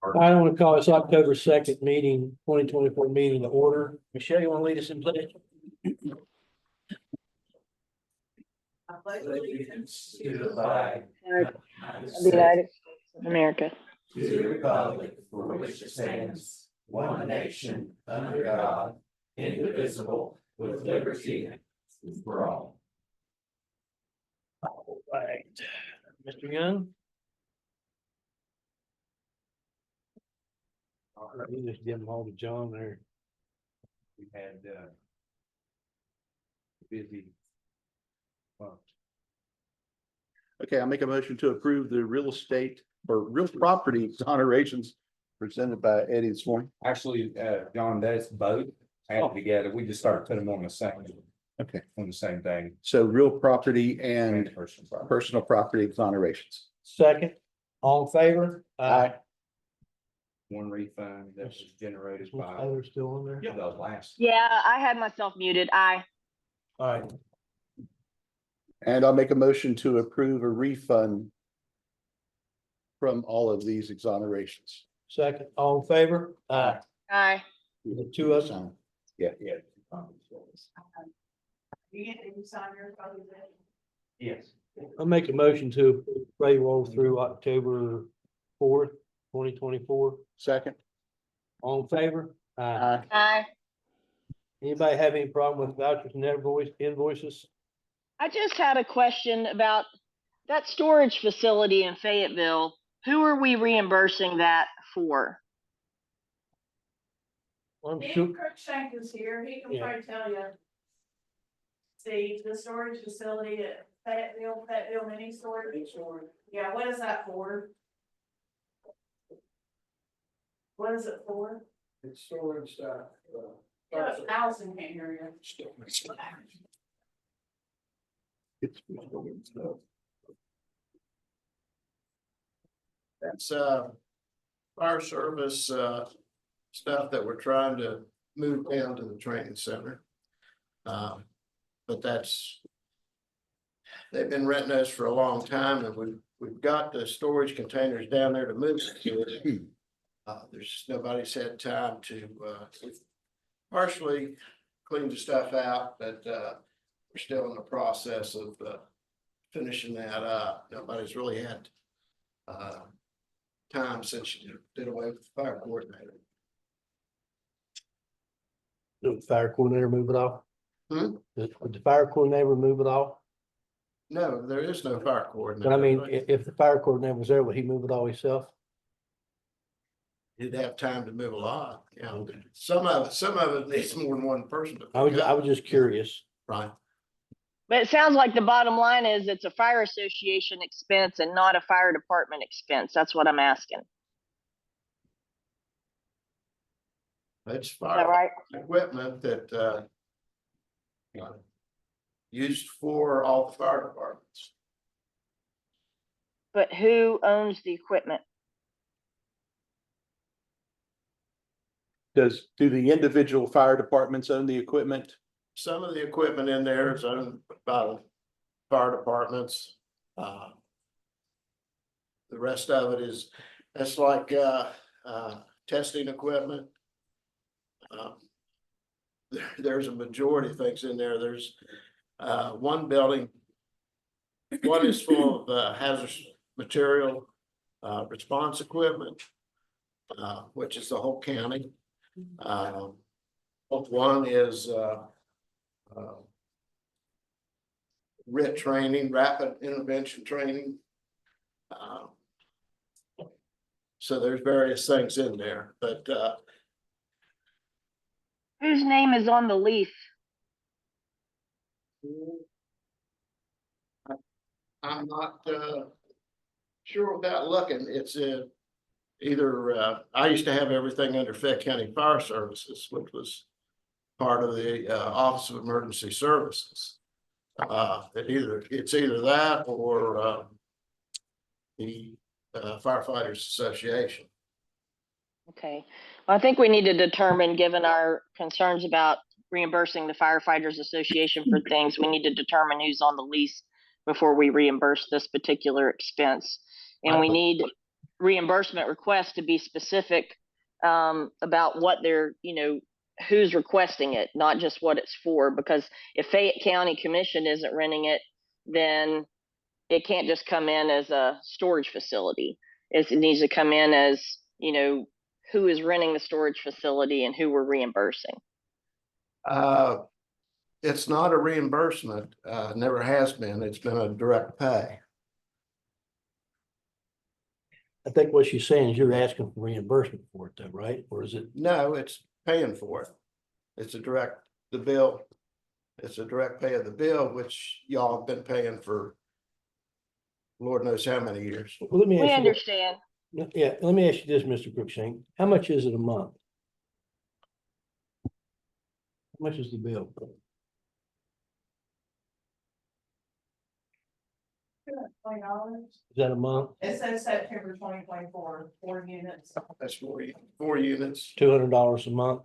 I want to call this October 2nd meeting, 2024 meeting to order. Michelle, you want to lead us in pledge? I pledge allegiance to the flag of the United States of America, to the republic for which it stands, one nation, under God, indivisible, with liberty and justice for all. All right. Mr. Young? All right, you just give them all to John there. We had busy month. Okay, I'll make a motion to approve the real estate or real property exonerations presented by Eddie this morning. Actually, John, that's both added together. We just started putting them on the same, Okay, on the same thing. so real property and Personal property. personal property exonerations. Second, all in favor? Aye. One refund that was generated Was by Tyler still on there? the last. yeah, I had myself muted. All right, And I'll make a motion to approve a refund from all of these exonerations. second, all in favor? Aye. The two of them. Yeah. You get to sign your copy then? Yes. I'll make a motion to payroll through October 4th, 2024. Second. All in favor? Aye. Aye. Anybody have any problem with vouchers and invoices? I just had a question about that storage facility in Fayetteville. Who are we reimbursing that for? I'm Dan sure, Cruikshank is here, he can Yeah. probably tell you. See, the storage facility at Fayetteville mini storage. Yeah, what is that for? What is it for? It's storage stuff. Allison can't hear you. That's fire service stuff that we're trying to move down to the training center. But they've been renting us for a long time, and we've got the storage containers down there to move to it. There's nobody's had time to we've partially cleaned the stuff out, but we're still in the process of finishing that up. Nobody's really had time since you did away with the fire coordinator. did the fire coordinator move it off? Hmm? Did the fire coordinator move it off? No, there is no fire coordinator. But I mean, if the fire coordinator was there, would he move it all himself? He'd have time to move a lot, you know. Some of it needs more than one person to. I was pick up. just curious. Right. But it sounds like the bottom line is it's a fire association expense and not a fire department expense. That's what I'm asking. It's Is that fire right? equipment that used for all the fire departments. But who owns the equipment? Do the individual fire departments own the equipment? Some of the equipment in there is owned by the fire departments. The rest of it is, it's like testing equipment. There's a majority of things in there. There's one building. One is full of hazardous material response equipment, which is the whole county. One is RIT training, rapid intervention training. So there's various things in there, but Whose name is on the lease? I'm not sure without looking. It's either I used to have everything under Fayette County Fire Services, which was part of the Office of Emergency Services. It's either that or the Firefighters Association. Okay, well, I think we need to determine, given our concerns about reimbursing the Firefighters Association for things, we need to determine who's on the lease before we reimburse this particular expense. And we need reimbursement request to be specific about what they're, who's requesting it, not just what it's for, because if Fayette County Commission isn't renting it, then it can't just come in as a storage facility. It needs to come in as, who is renting the storage facility and who we're reimbursing. It's not a reimbursement, never has been. It's been a direct pay. I think what she's saying is you're asking for reimbursement for it though, right? Or is it? No, it's paying for it. It's a direct, the bill. It's a direct pay of the bill, which y'all have been paying for Lord knows how many years. Well, let me We ask you, understand. yeah, let me ask you this, Mr. Cruikshank. How much is it a month? How much is the bill? $20. Is that a month? It says September 2024, 4 units. That's four units. $200 a month?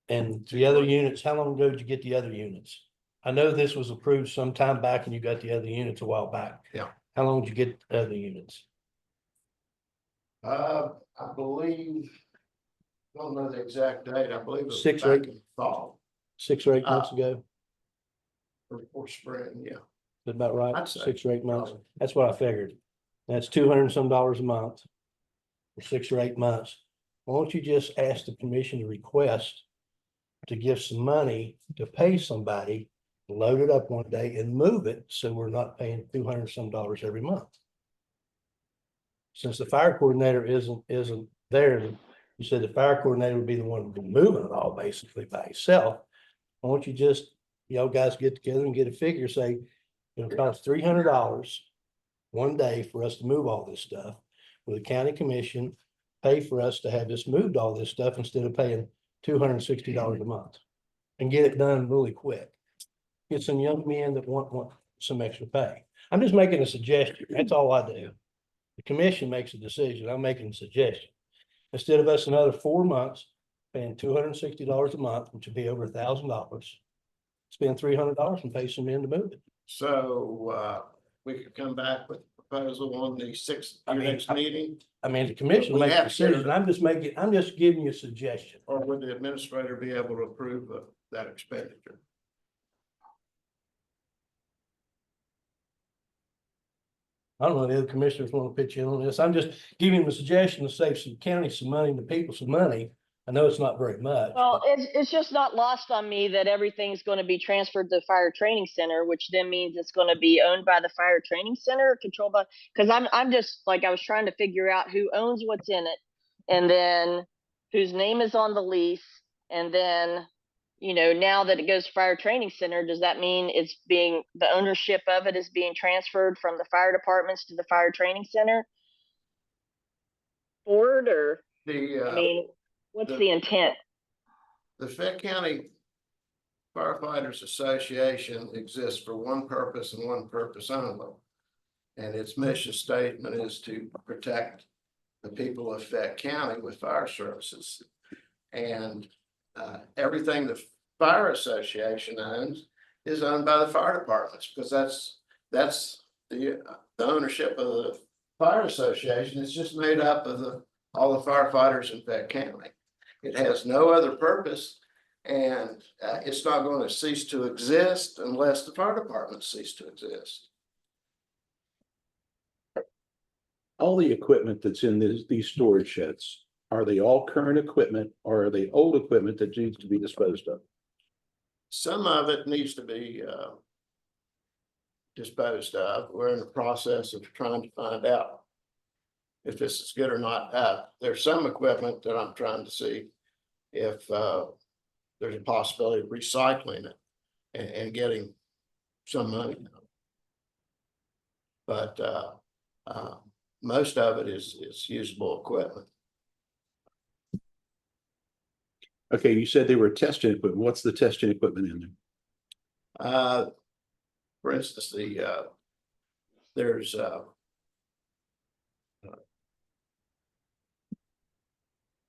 And the other units, how long ago did you get the other units? I know this was approved some time back and you got the other units a while back. Yeah. How long did you get the other units? I believe, don't know the exact date. I believe it was 6 or back 8 in fall 6 or 8 months ago? or spring, yeah. Is that about right? I'd say. 6 or 8 months. Probably. That's what I figured. That's $200 and some a month. For 6 or 8 months. Why don't you just ask the commission to request to give some money to pay somebody, load it up one day and move it, so we're not paying $200 and some every month. Since the fire coordinator isn't there, you said the fire coordinator would be the one who'd be moving it all basically by himself. Why don't you just, guys get together and get a figure, say, it'll cost $300 one day for us to move all this stuff. With the county commission, pay for us to have this moved, all this stuff, instead of paying $260 a month. And get it done really quick. Get some young men that want some extra pay. I'm just making a suggestion. That's all I do. The commission makes a decision. I'm making a suggestion. Instead of us another 4 months paying $260 a month, which would be over $1,000, spend $300 and pay some men to move it. So we could come back with a proposal on the next meeting, I mean, the commission We makes a have to get decision. it. I'm just giving you a suggestion. or would the administrator be able to approve of that expenditure? I don't know, the other commissioners want to pitch in on this. I'm just giving them a suggestion to save some county some money and the people some money. I know it's not very much. Well, it's just not lost on me that everything's going to be transferred to the fire training center, which then means it's going to be owned by the fire training center, controlled by, because I'm just like, I was trying to figure out who owns what's in it, and then whose name is on the lease, and then, now that it goes to fire training center, does that mean the ownership of it is being transferred from the fire departments to the fire training center? Board, or, what's the intent? The Fayette County Firefighters Association exists for one purpose and one purpose only. And its mission statement is to protect the people of Fayette County with fire services. And everything the Fire Association owns is owned by the fire departments, because that's the ownership of the Fire Association. It's just made up of all the firefighters in Fayette County. It has no other purpose, and it's not going to cease to exist unless the fire department cease to exist. All the equipment that's in these storage sheds, are they all current equipment or are they old equipment that needs to be disposed of? Some of it needs to be disposed of. We're in the process of trying to find out if this is good or not. There's some equipment that I'm trying to see if there's a possibility of recycling it and getting some money. But most of it is usable equipment. Okay, you said they were testing equipment. What's the testing equipment in there? For instance, there's I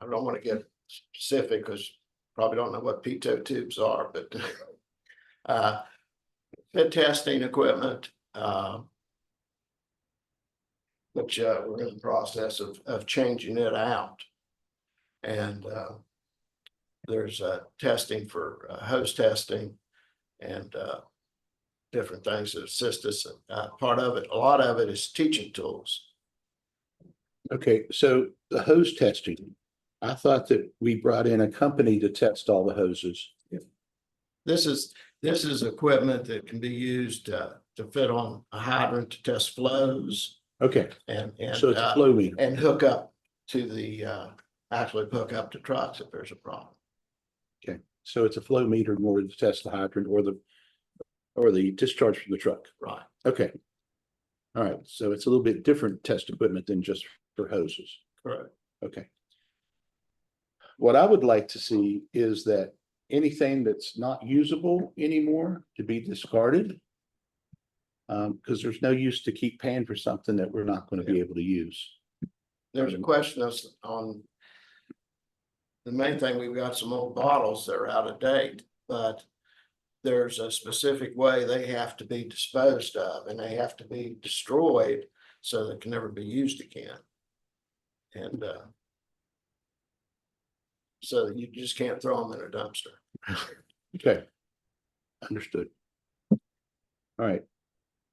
don't want to get specific because probably don't know what pitot tubes are, but fit testing equipment, the which we're in the process of changing it out. And there's testing for hose testing and different things that assist us. Part of it, a lot of it is teaching tools. Okay, so the hose testing, I thought that we brought in a company to test all the hoses. This is equipment that can be used to fit on a hydrant to test flows Okay, and so it's a flow meter. and hook up to the actually hook up to trucks if there's a problem. Okay, so it's a flow meter in order to test the hydrant or the discharge from the truck. Right. Okay. All right, so it's a little bit different test equipment than just for hoses. Correct. Okay. What I would like to see is that anything that's not usable anymore to be discarded. Because there's no use to keep paying for something that we're not going to be able to use. There's a question on the main thing. We've got some old bottles that are out of date, but there's a specific way they have to be disposed of, and they have to be destroyed so they can never be used again. And so you just can't throw them in a dumpster. Okay. Understood. All right.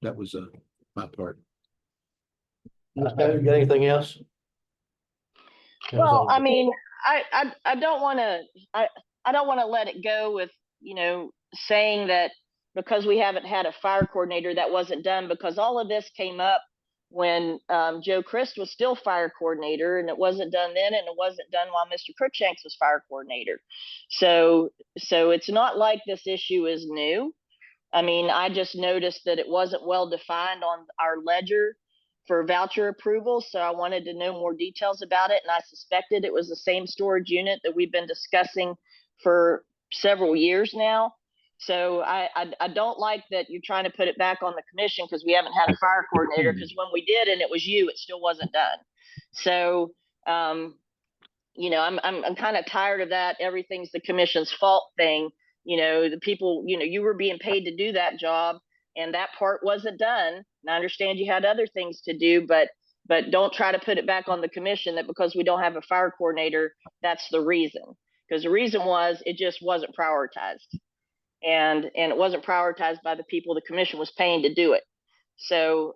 That was my part. Ms. Taylor, you got anything else? Well, I mean, I don't want to, I don't want to let it go with, saying that because we haven't had a fire coordinator that wasn't done, because all of this came up when Joe Christ was still fire coordinator, and it wasn't done then, and it wasn't done while Mr. Cruikshanks was fire coordinator. So it's not like this issue is new. I mean, I just noticed that it wasn't well defined on our ledger for voucher approval, so I wanted to know more details about it, and I suspected it was the same storage unit that we've been discussing for several years now. So I don't like that you're trying to put it back on the commission because we haven't had a fire coordinator, because when we did and it was you, it still wasn't done. So I'm kind of tired of that everything's the commission's fault thing. The people, you were being paid to do that job, and that part wasn't done. And I understand you had other things to do, but don't try to put it back on the commission that because we don't have a fire coordinator, that's the reason. Because the reason was it just wasn't prioritized. And it wasn't prioritized by the people the commission was paying to do it. So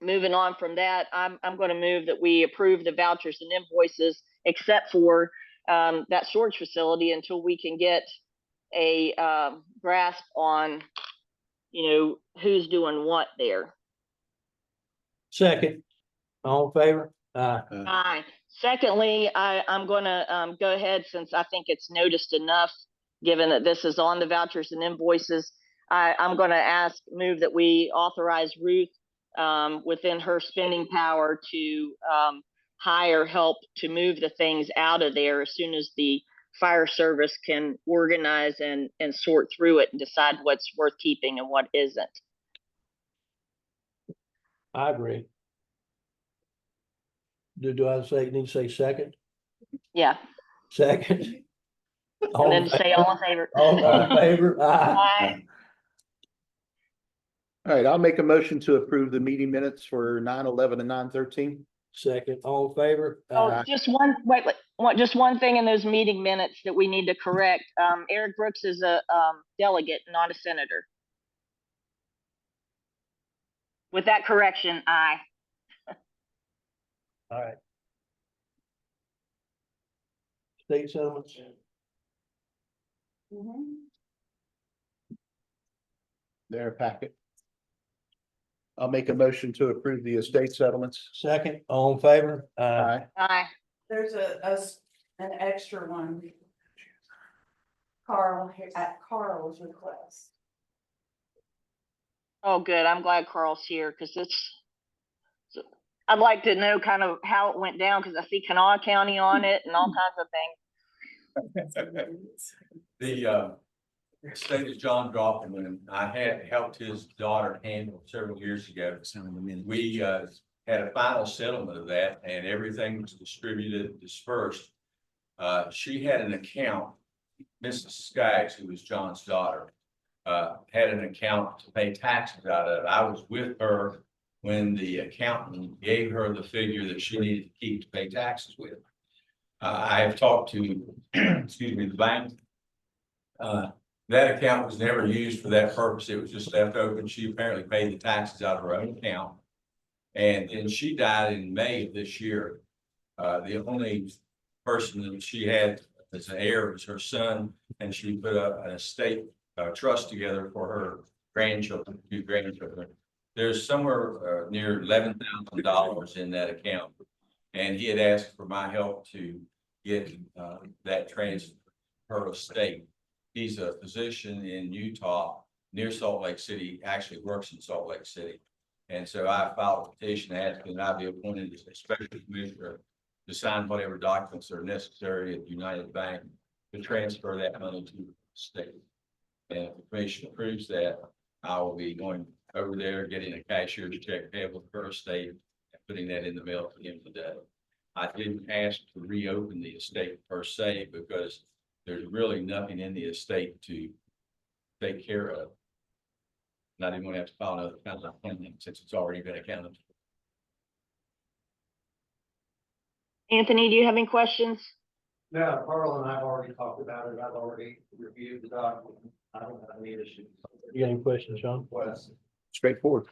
moving on from that, I'm going to move that we approve the vouchers and invoices except for that storage facility until we can get a grasp on, who's doing what there. Second, all in favor? Aye. Secondly, I'm going to go ahead, since I think it's noticed enough, given that this is on the vouchers and invoices. I'm going to move that we authorize Ruth within her spending power to hire help to move the things out of there as soon as the fire service can organize and sort through it and decide what's worth keeping and what isn't. I agree. Do I need to say second? Yeah. Second. And then say all in favor. All in favor? Aye. All right, I'll make a motion to approve the meeting minutes for 9/11 and 9/13. Second, all in favor? Oh, just one thing in those meeting minutes that we need to correct. Eric Brooks is a delegate, not a senator. With that correction, aye. All right. State settlements. Their packet. I'll make a motion to approve the estate settlements. Second, all in favor? Aye. Aye. There's an extra one. Carl, at Carl's request. Oh, good. I'm glad Carl's here because I'd like to know kind of how it went down because I see Kanawha County on it and all kinds of things. The state is John Drawson, and I had helped his daughter handle several years ago. We had a final settlement of that, and everything was dispersed. She had an account, Mrs. Skaggs, who was John's daughter, had an account to pay taxes out of. I was with her when the accountant gave her the figure that she needed to keep to pay taxes with. I have talked to, excuse me, the bank. That account was never used for that purpose. It was just left open. She apparently paid the taxes out of her own account. And then she died in May of this year. The only person that she had as an heir was her son, and she put an estate trust together for her grandchildren, 2 grandchildren. There's somewhere near $11,000 in that account. And he had asked for my help to get that transfer, her estate. He's a physician in Utah, near Salt Lake City, actually works in Salt Lake City. And so I filed a petition asking that I be appointed as a special commissioner to sign whatever documents are necessary at United Bank to transfer that money to the state. And if the commission approves that, I will be going over there, getting a cashier's check payable for her estate and putting that in the mail at the end of the day. I didn't ask to reopen the estate per se because there's really nothing in the estate to take care of. And I didn't want to have to file another kind of pending since it's already been accounted for. Anthony, do you have any questions? No, Carl and I have already talked about it. I've already reviewed the document. I don't have any issues. You got any questions, Sean? Wes? Straightforward.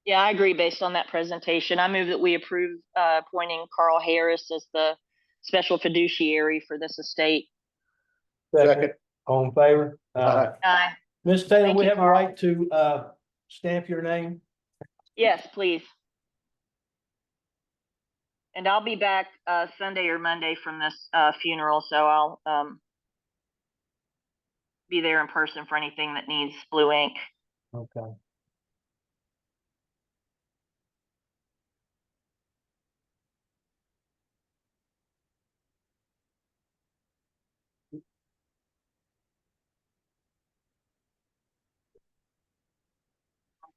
Yeah, I agree based on that presentation. I move that we approve appointing Carl Harris as the special fiduciary for this estate. Second. All in favor? Aye. Aye. Ms. Taylor, Thank we you, have a Carl. right to stamp your name? Yes, please. And I'll be back Sunday or Monday from this funeral, so I'll be there in person for anything that needs blue ink. Okay.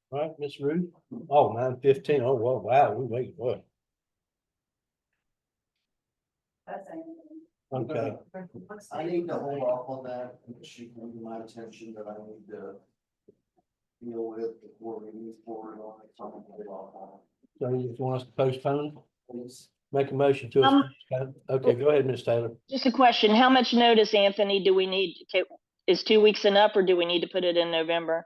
All right, Miss Ruth. Oh, 9:15. Oh, whoa, wow, we wait, what? That's it. Okay, I need to hold off on that. She came to my attention that I need to deal with before we move forward on it. So I'm gonna hold off on so you want us to postpone? it. Please. Make a motion to us. Okay, go ahead, Miss Taylor. Just a question, how much notice, Anthony, do we need? Is 2 weeks enough or do we need to put it in November?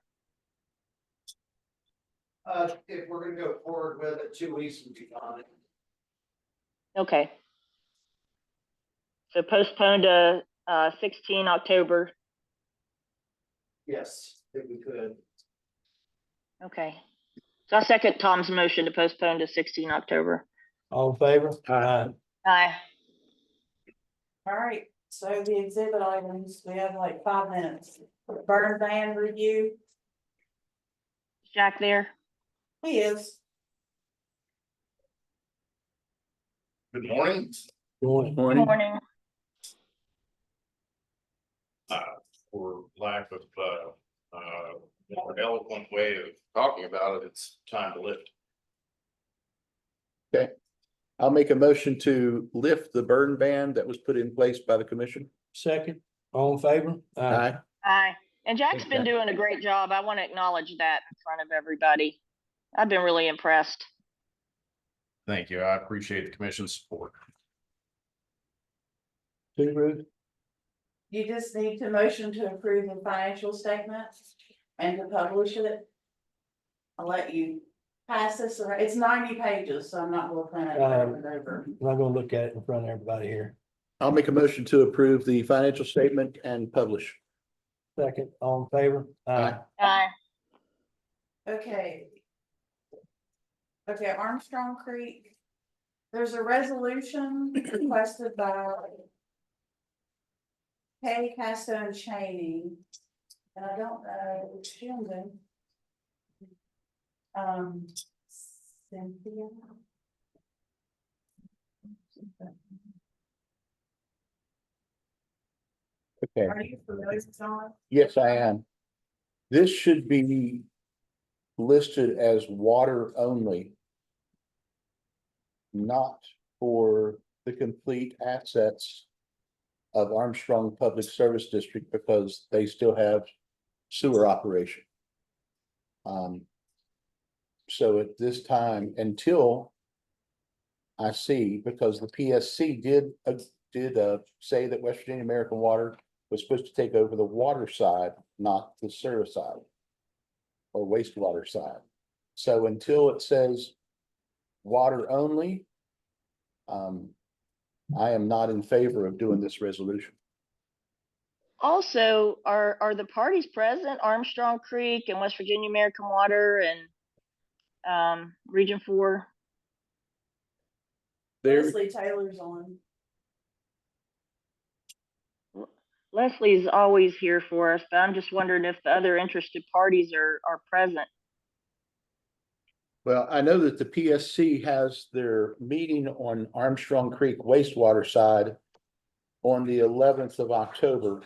If we're gonna go forward with it, 2 weeks would be fine. Okay. So postpone to 16 October. Yes, if we could. Okay. So I second Tom's motion to postpone to 16 October. All in favor? Aye. Aye. All right, so the exhibit items, we have like 5 minutes. Burn ban review, Is Jack there? he is. Good morning. Good Good morning. For lack of more eloquent way of talking about it, it's time to lift. I'll make a motion to lift the burn ban that was put in place by the commission. Second, all in favor? Aye. Aye. And Jack's been doing a great job. I want to acknowledge that in front of everybody. I've been really impressed. Thank you. I appreciate the commission's support. Two, Ruth? You just need to motion to approve the financial statements and to publish it. I'll let you pass this around. It's 90 pages, so I'm not gonna plan on going over. I'm not gonna look at it in front of everybody here. I'll make a motion to approve the financial statement and publish. Second, all in favor? Aye. Aye. Okay. Okay, Armstrong Creek. There's a resolution requested by Kay Castone Cheney. And I don't know, it's Shelton. Cynthia. Okay. Are you familiar with John? Yes, I am. This should be listed as water only. Not for the complete assets of Armstrong Public Service District because they still have sewer operation. So at this time, until I see, because the PSC did say that West Virginia American Water was supposed to take over the water side, not the sewer side or wastewater side. So until it says water only, I am not in favor of doing this resolution. Also, are the parties present, Armstrong Creek and West Virginia American Water and Region 4? There, Leslie Taylor's on. Leslie's always here for us, but I'm just wondering if the other interested parties are present. well, I know that the PSC has their meeting on Armstrong Creek wastewater side on the 11th of October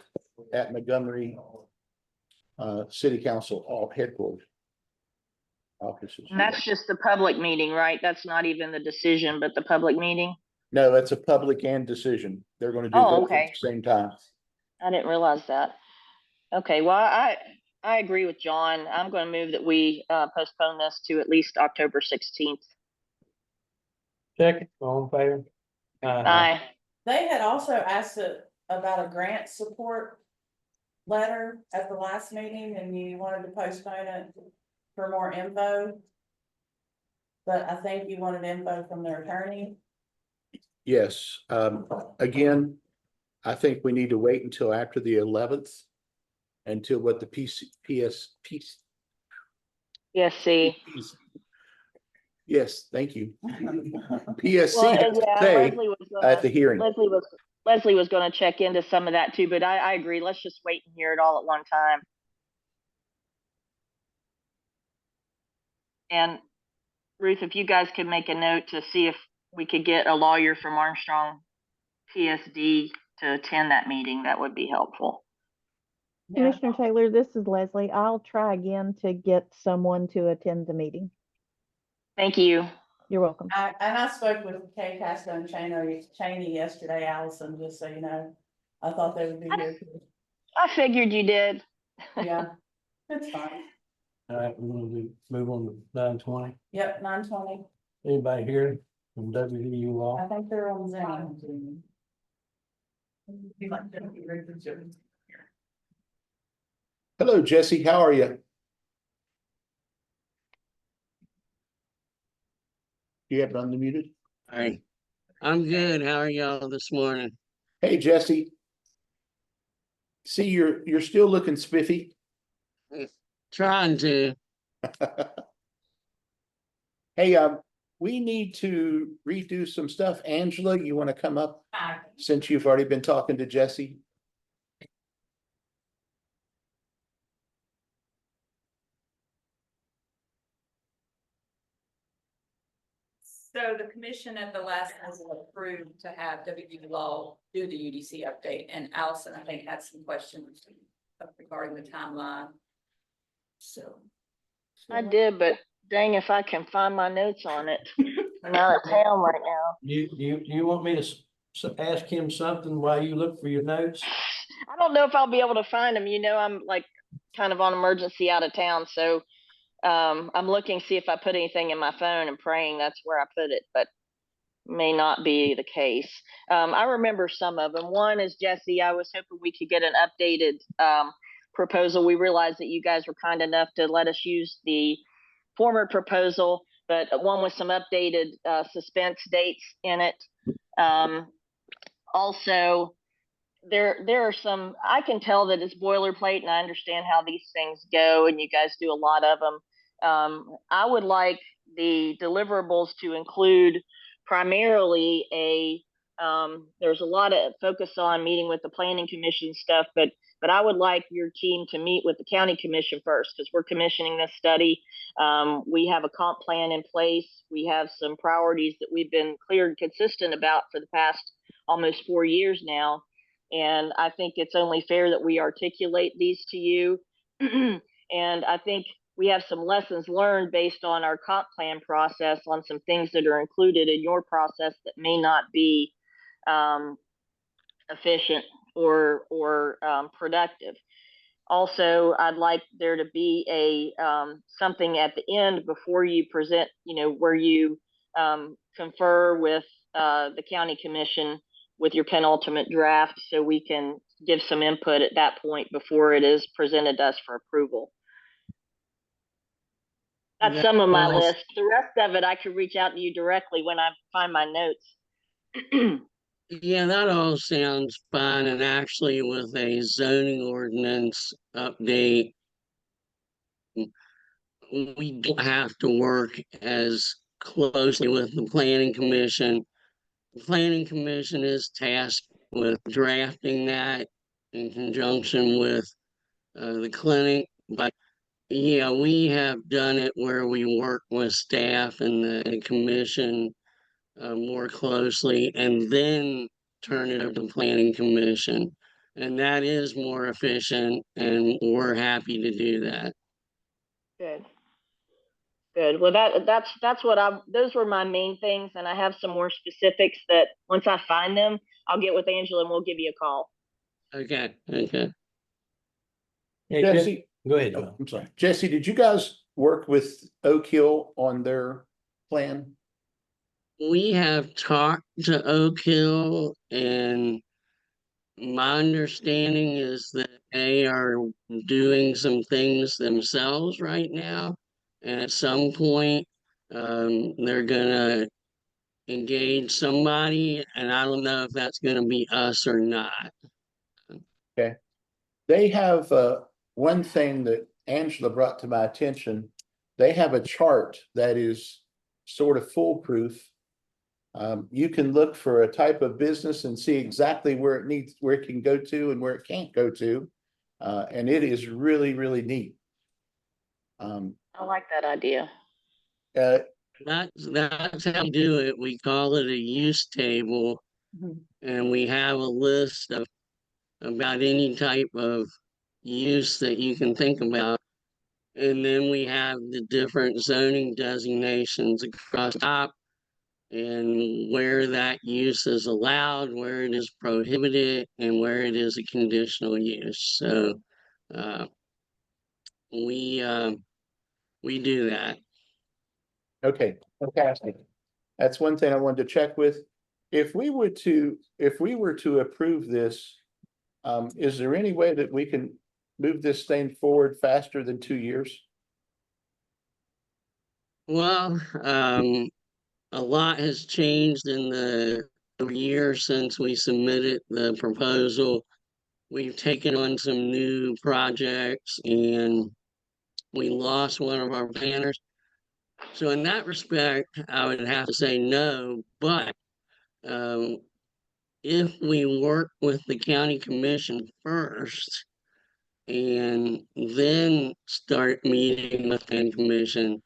at Montgomery City Council headquarters. Offices. And that's just the public meeting, right? That's not even the decision, but the public meeting? No, that's a public and decision. They're going to do Oh, both at okay. the same time. I didn't realize that. Okay, well, I agree with John. I'm going to move that we postpone this to at least October 16th. Second, all in favor? Aye. They had also asked about a grant support letter at the last meeting, and you wanted to postpone it for more info. But I think you wanted info from their attorney. Yes, again, I think we need to wait until after the 11th. Until what the Yes, see. Yes, thank you. Well, PSC has to yeah, say Leslie was at the hearing. Leslie was going to check into some of that too, but I agree. Let's just wait and hear it all at one time. And Ruth, if you guys could make a note to see if we could get a lawyer from Armstrong PSD to attend that meeting, that would be helpful. Yeah. Commissioner Taylor, this is Leslie. I'll try again to get someone to attend the meeting. Thank you. You're welcome. I spoke with Kay Casco and Cheney yesterday, Allison, just so you know. I thought they would be here too. I figured you did. Yeah, it's fine. All right, we're gonna move on to 9:20. Yep, 9:20. Anybody here from WVU Law? I think they're on Zoom. Hello, Jesse, how are you? You have it unmuted? Hi, I'm good. How are y'all this morning? Hey, Jesse. See, you're still looking spiffy. Trying to. Hey, we need to redo some stuff. Angela, you want to come up since you've already been talking to Jesse? So the commission at the last council approved to have WVU Law do the UDC update, and Allison, I think, had some questions regarding the timeline. So. I did, but dang if I can find my notes on it. I'm out of town right now. You want me to ask him something while you look for your notes? I don't know if I'll be able to find them. You know, I'm like kind of on emergency out of town, so I'm looking to see if I put anything in my phone and praying that's where I put it, but may not be the case. I remember some of them. One is, Jesse, I was hoping we could get an updated proposal. We realized that you guys were kind enough to let us use the former proposal, but one with some updated suspense dates in it. Also, there are some, I can tell that it's boilerplate, and I understand how these things go, and you guys do a lot of them. I would like the deliverables to include primarily there's a lot of focus on meeting with the planning commission stuff, but I would like your team to meet with the county commission first, because we're commissioning this study. We have a comp plan in place. We have some priorities that we've been clear and consistent about for the past almost 4 years now. And I think it's only fair that we articulate these to you. And I think we have some lessons learned based on our comp plan process on some things that are included in your process that may not be efficient or productive. Also, I'd like there to be something at the end before you present, where you confer with the county commission with your penultimate draft, so we can give some input at that point before it is presented to us for approval. That's some of my list. The rest of it, I could reach out to you directly when I find my notes. Yeah, that all sounds fine, and actually with a zoning ordinance update, we don't have to work as closely with the planning commission. The planning commission is tasked with drafting that in conjunction with the clinic, but yeah, we have done it where we work with staff and the commission more closely, and then turn it over to the planning commission. And that is more efficient, and we're happy to do that. Good. Good. Well, that's what those were my main things, and I have some more specifics that once I find them, I'll get with Angela and we'll give you a call. Okay. Hey, Jesse, go ahead, oh, John. I'm sorry. Jesse, did you guys work with Oak Hill on their plan? We have talked to Oak Hill, and my understanding is that they are doing some things themselves right now. And at some point, they're gonna engage somebody, and I don't know if that's gonna be us or not. Okay. They have one thing that Angela brought to my attention. They have a chart that is sort of foolproof. You can look for a type of business and see exactly where it can go to and where it can't go to. And it is really, really neat. I like that idea. That's how we do it. We call it a use table, and we have a list of about any type of use that you can think about. And then we have the different zoning designations across the top, and where that use is allowed, where it is prohibited, and where it is a conditional use. So uh, we do that. Okay, fantastic. That's one thing I wanted to check with. If we were to approve this, is there any way that we can move this thing forward faster than 2 years? Well, a lot has changed in the year since we submitted the proposal. We've taken on some new projects, and we lost one of our planners. So in that respect, I would have to say no, but um, if we work with the county commission first and then start meeting with the commission,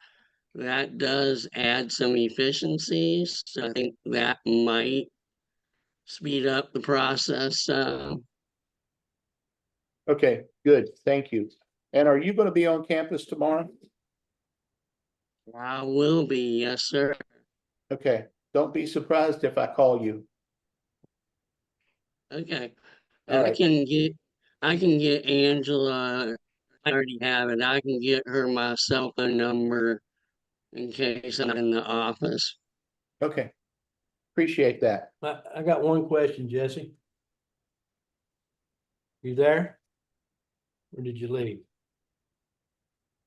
that does add some efficiencies. So I think that might speed up the process. Okay, good, thank you. And are you gonna be on campus tomorrow? I will be, yes, sir. Okay, don't be surprised if I call you. Okay. All And right. I can get Angela, I already have it. I can get her my cell phone number in case I'm in the office. Okay, appreciate that. I got one question, Jesse. You there? Or did you leave?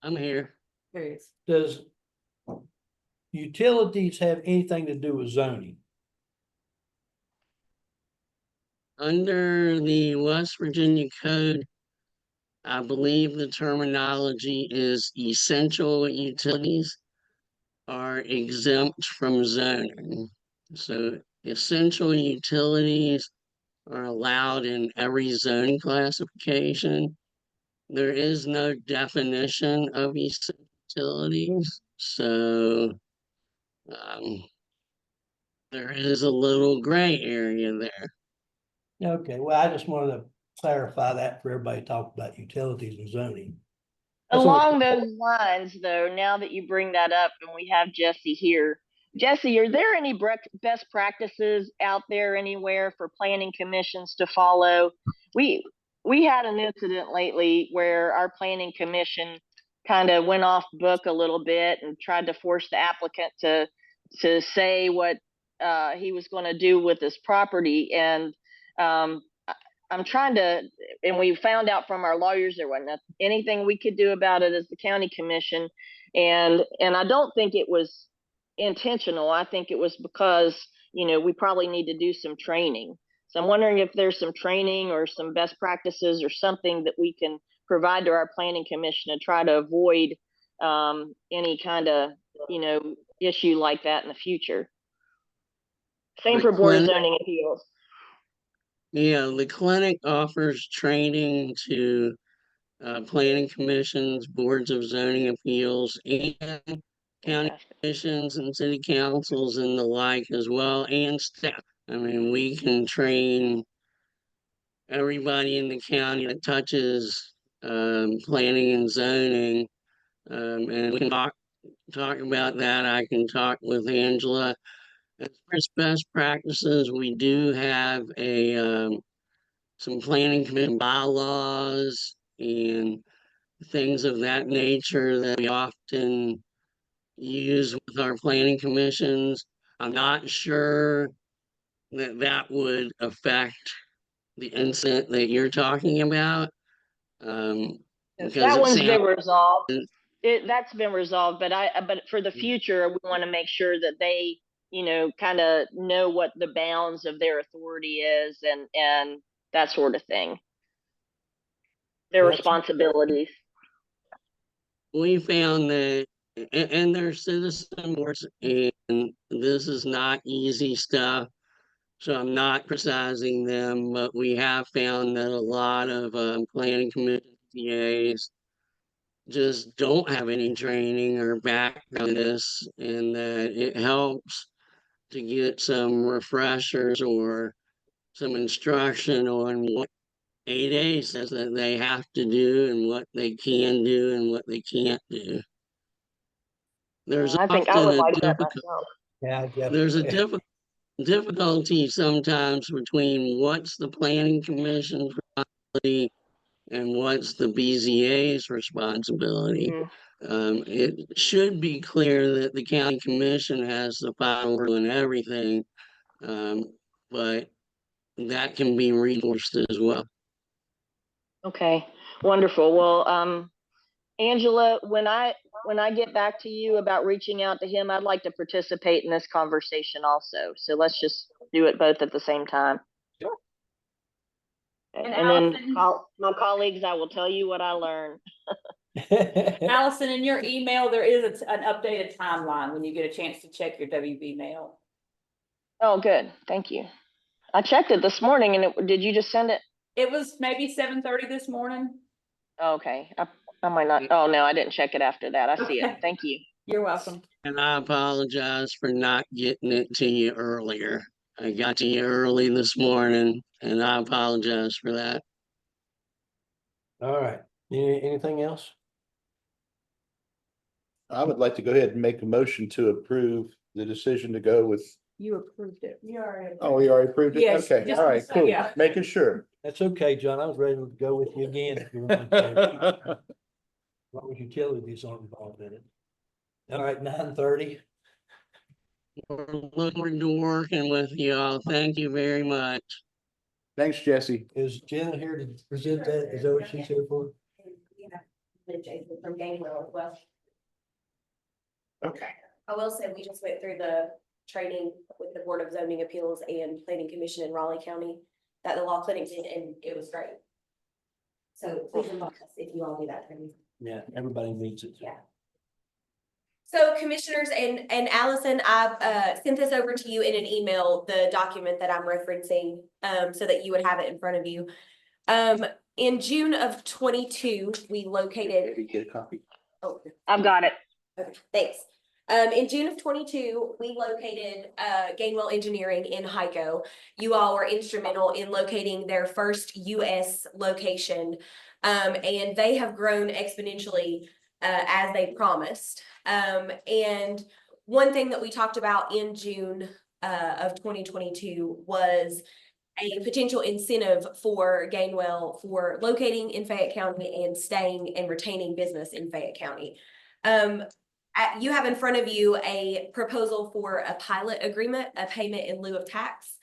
I'm here. Does utilities have anything to do with zoning? Under the West Virginia Code, I believe the terminology is essential utilities are exempt from zoning. So essential utilities are allowed in every zoning classification. There is no definition of essential utilities, so there is a little gray area there. Okay, well, I just wanted to clarify that for everybody talking about utilities and zoning. Along those lines, though, now that you bring that up and we have Jesse here, Jesse, are there any best practices out there anywhere for planning commissions to follow? we had an incident lately where our planning commission kind of went off book a little bit and tried to force the applicant to say what he was going to do with his property. And I'm trying to, and we found out from our lawyers there wasn't anything we could do about it as the county commission. And I don't think it was intentional. I think it was because, we probably need to do some training. So I'm wondering if there's some training or some best practices or something that we can provide to our planning commission to try to avoid any kind of, issue like that in the future. Same for Board of Zoning Appeals. Yeah, the clinic offers training to planning commissions, boards of zoning appeals, and county commissions and city councils and the like as well, and staff. I mean, we can train everybody in the county that touches planning and zoning. And we can talk about that. I can talk with Angela. As far as best practices, we do have some planning commission bylaws and things of that nature that we often use with our planning commissions. I'm not sure that would affect the incident that you're talking about. That one's been resolved. That's been resolved, but for the future, we want to make sure that they, kind of know what the bounds of their authority is and that sort of thing. Their responsibilities. We found that, and their citizen boards, and this is not easy stuff, so I'm not criticizing them, but we have found that a lot of planning commission TAs just don't have any training or background in this, and that it helps to get some refreshers or some instruction on what 8A says that they have to do and what they can do and what they can't do. There's I think I would like that myself. Yeah, there's a difficulty sometimes between what's the planning commission's responsibility and what's the BZA's responsibility. It should be clear that the county commission has the power in everything, but that can be reinforced as well. Okay, wonderful. Well, Angela, when I get back to you about reaching out to him, I'd like to participate in this conversation also. So let's just do it both at the same time. Sure. Okay. And then my colleagues, I will tell you what I learned. Allison, in your email, there is an updated timeline when you get a chance to check your WB mail. Oh, good. Thank you. I checked it this morning, and did you just send it? It was maybe 7:30 this morning. Okay. I might not. Oh, no, I didn't check it after that. I see it. Thank you. You're welcome. And I apologize for not getting it to you earlier. I got to you early this morning, and I apologize for that. All right. Anything else? I would like to go ahead and make a motion to approve the decision to go with. You approved it. You already. Oh, we already approved it? Yes, Okay, just all right, cool. yeah. Making sure. That's okay, John. I was ready to go with you again. If you wanted to. As long as utilities aren't involved in it. All right, 9:30. We're looking forward to working with you all. Thank you very much. Thanks, Jesse. Is Jenna here to present that? Is that what she's here for? Jason from Gainwell as well. Okay. I will say, we just went through the training with the Board of Zoning Appeals and Planning Commission in Raleigh County that the law clinic did, and it was great. So please inbox us if you all do that training. Yeah, everybody needs it. Yeah. So commissioners and Allison, I've sent this over to you in an email, the document that I'm referencing, so that you would have it in front of you. In June of 22, we located. Did you get a copy? Oh, I've got it. okay, thanks. In June of 22, we located Gainwell Engineering in Hyco. You all were instrumental in locating their first US location, and they have grown exponentially as they promised. And one thing that we talked about in June of 2022 was a potential incentive for Gainwell for locating in Fayette County and staying and retaining business in Fayette County. You have in front of you a proposal for a pilot agreement, a payment in lieu of tax.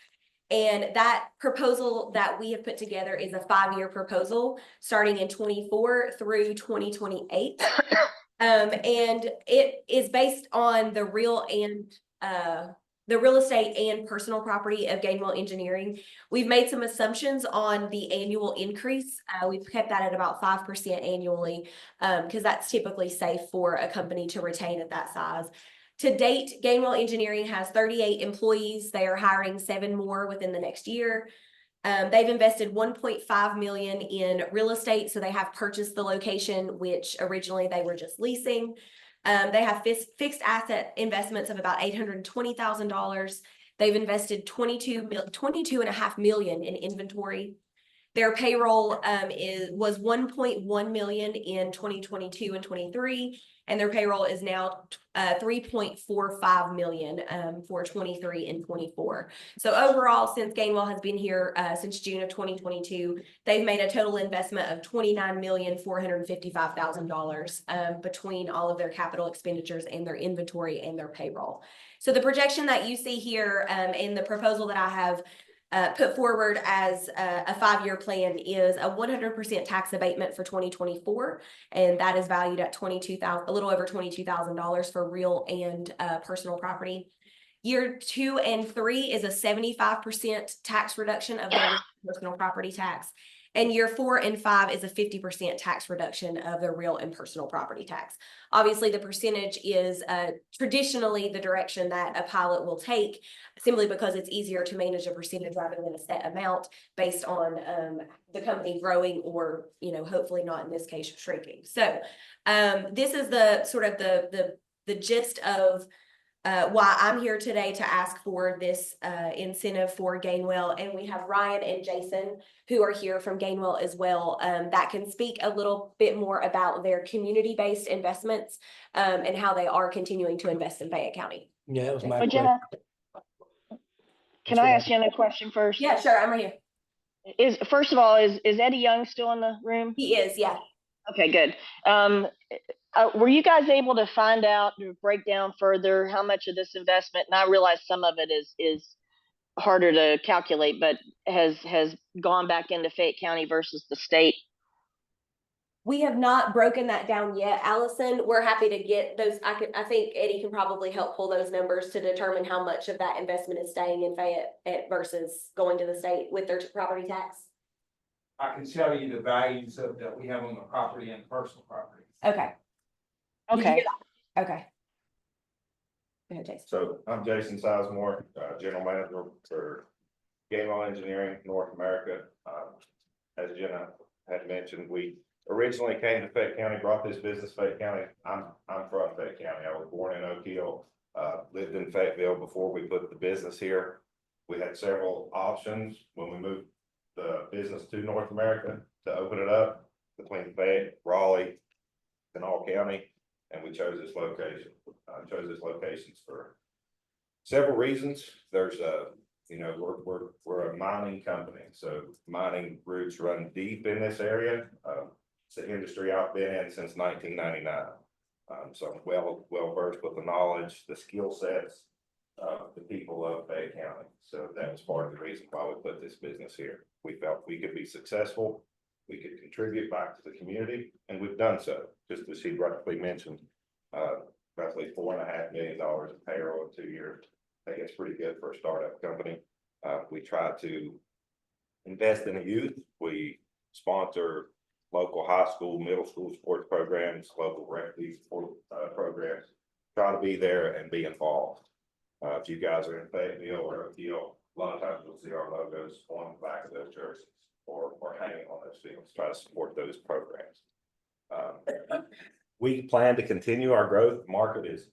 And that proposal that we have put together is a 5-year proposal starting in 24 through 2028. And it is based on the real estate and personal property of Gainwell Engineering. We've made some assumptions on the annual increase. We've kept that at about 5% annually, because that's typically safe for a company to retain at that size. To date, Gainwell Engineering has 38 employees. They are hiring 7 more within the next year. They've invested 1.5 million in real estate, so they have purchased the location, which originally they were just leasing. They have fixed asset investments of about $820,000. They've invested 22.5 million in inventory. Their payroll was 1.1 million in 2022 and 23, and their payroll is now 3.45 million for 23 and 24. So overall, since Gainwell has been here since June of 2022, they've made a total investment of $29,455,000 between all of their capital expenditures and their inventory and their payroll. So the projection that you see here in the proposal that I have put forward as a 5-year plan is a 100% tax abatement for 2024, and that is valued at a little over $22,000 for real and personal property. Year 2 and 3 is a 75% tax reduction of their personal property tax. And year 4 and 5 is a 50% tax reduction of the real and personal property tax. Obviously, the percentage is traditionally the direction that a pilot will take, simply because it's easier to manage a percentage rather than a set amount based on the company growing or, hopefully not in this case, shrinking. So this is the sort of the gist of why I'm here today to ask for this incentive for Gainwell. And we have Ryan and Jason who are here from Gainwell as well, that can speak a little bit more about their community-based investments and how they are continuing to invest in Fayette County. Yeah, that was my But question. Jenna, can I ask you a question first? Yeah, sure, I'm right here. First of all, is Eddie Young still in the room? He is, yeah. Okay, good. Were you guys able to find out or break down further how much of this investment, and I realize some of it is harder to calculate, but has gone back into Fayette County versus the state? We have not broken that down yet, Allison. We're happy to get those. I think Eddie can probably help pull those numbers to determine how much of that investment is staying in Fayette versus going to the state with their property tax. I can tell you the values that we have on the property and personal property. Okay. Okay. Okay. Go ahead, Jason. So I'm Jason Sizemore, General Manager for Gainwell Engineering North America. As Jenna had mentioned, we originally came to Fayette County, brought this business to Fayette County. I'm from Fayette County. I was born in Oak Hill, lived in Fayetteville before we put the business here. We had several options when we moved the business to North America to open it up between Fayette, Raleigh, and all county. And we chose this location. Chose this location for several reasons. There's we're a mining company, so mining roots run deep in this area. It's an industry I've been in since 1999. So I'm well versed with the knowledge, the skill sets of the people of Fayette County. So that was part of the reason why we put this business here. We felt we could be successful. We could contribute back to the community, and we've done so. Just as he rightfully mentioned, roughly $4.5 million in payroll in 2 years. I think it's pretty good for a startup company. We try to invest in the youth. We sponsor local high school, middle school sports programs, local rec league sport programs. Try to be there and be involved. If you guys are in Fayetteville or Oakville, a lot of times you'll see our logos on the back of those jerseys or hanging on those fields. Try to support those programs. We plan to continue our growth. The market is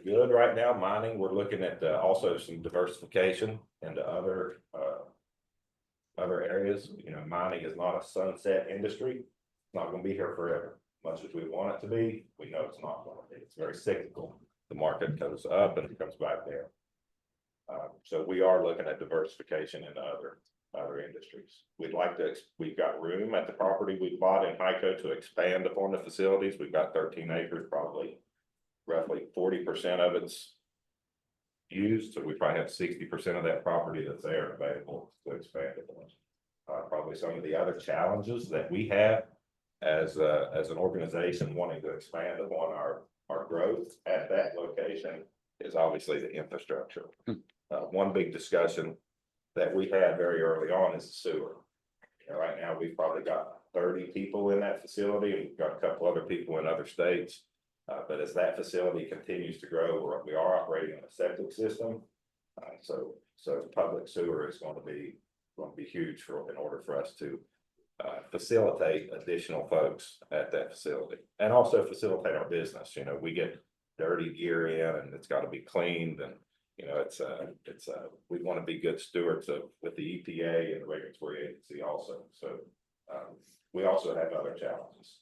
good right now. Mining, we're looking at also some diversification into other areas. Mining is not a sunset industry. It's not going to be here forever. Much as we want it to be, we know it's not going to be. It's very cyclical. The market goes up and it comes back down. So we are looking at diversification into other industries. We'd like to, we've got room at the property we bought in Hyco to expand upon the facilities. We've got 13 acres, probably roughly 40% of it's used, so we probably have 60% of that property that's there available to expand upon. Probably some of the other challenges that we have as an organization wanting to expand upon our growth at that location is obviously the infrastructure. One big discussion that we had very early on is the sewer. You know, right now, we've probably got 30 people in that facility, and we've got a couple other people in other states. But as that facility continues to grow, we are operating on a septic system. So public sewer is going to be huge in order for us to facilitate additional folks at that facility, and also facilitate our business. You know, we get dirty gear in, and it's got to be cleaned, and you know, we want to be good stewards with the EPA and the regulatory agency also. So we also have other challenges,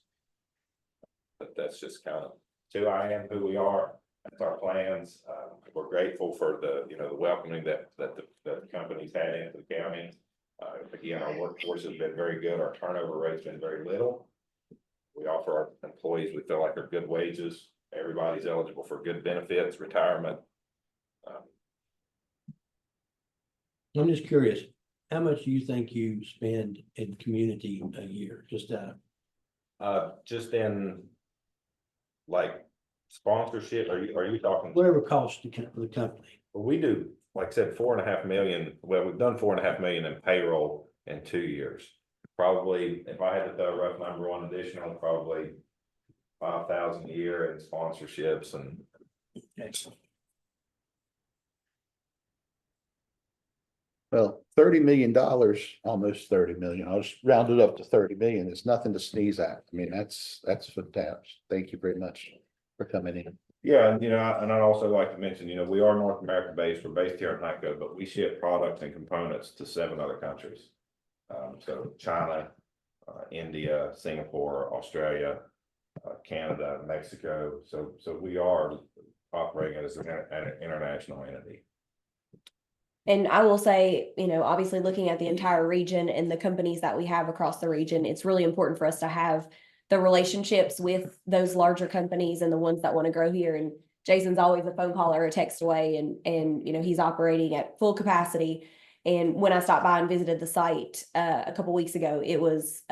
but that's just kind of who I am, who we are. That's our plans. We're grateful for the welcoming that the company's had into the county. Again, our workforce has been very good. Our turnover rate's been very little. We offer our employees, we feel like, are good wages. Everybody's eligible for good benefits, retirement. I'm just curious, how much do you think you spend in community a year, just Just in like sponsorship, are you talking? whatever costs the company? Well, we do, like I said, 4.5 million. Well, we've done 4.5 million in payroll in 2 years. Probably, if I had to throw a rough number on additional, probably 5,000 a year in sponsorships and. Excellent. Well, $30 million, almost 30 million. I'll just round it up to 30 million. It's nothing to sneeze at. I mean, that's fantastic. Thank you very much for coming in. Yeah, and and I'd also like to mention, we are North American based. We're based here in Hyco, but we ship products and components to 7 other countries. So China, India, Singapore, Australia, Canada, Mexico. So we are operating as an international entity. And I will say, obviously looking at the entire region and the companies that we have across the region, it's really important for us to have the relationships with those larger companies and the ones that want to grow here. And Jason's always a phone call or a text away, and he's operating at full capacity. And when I stopped by and visited the site a couple weeks ago, it was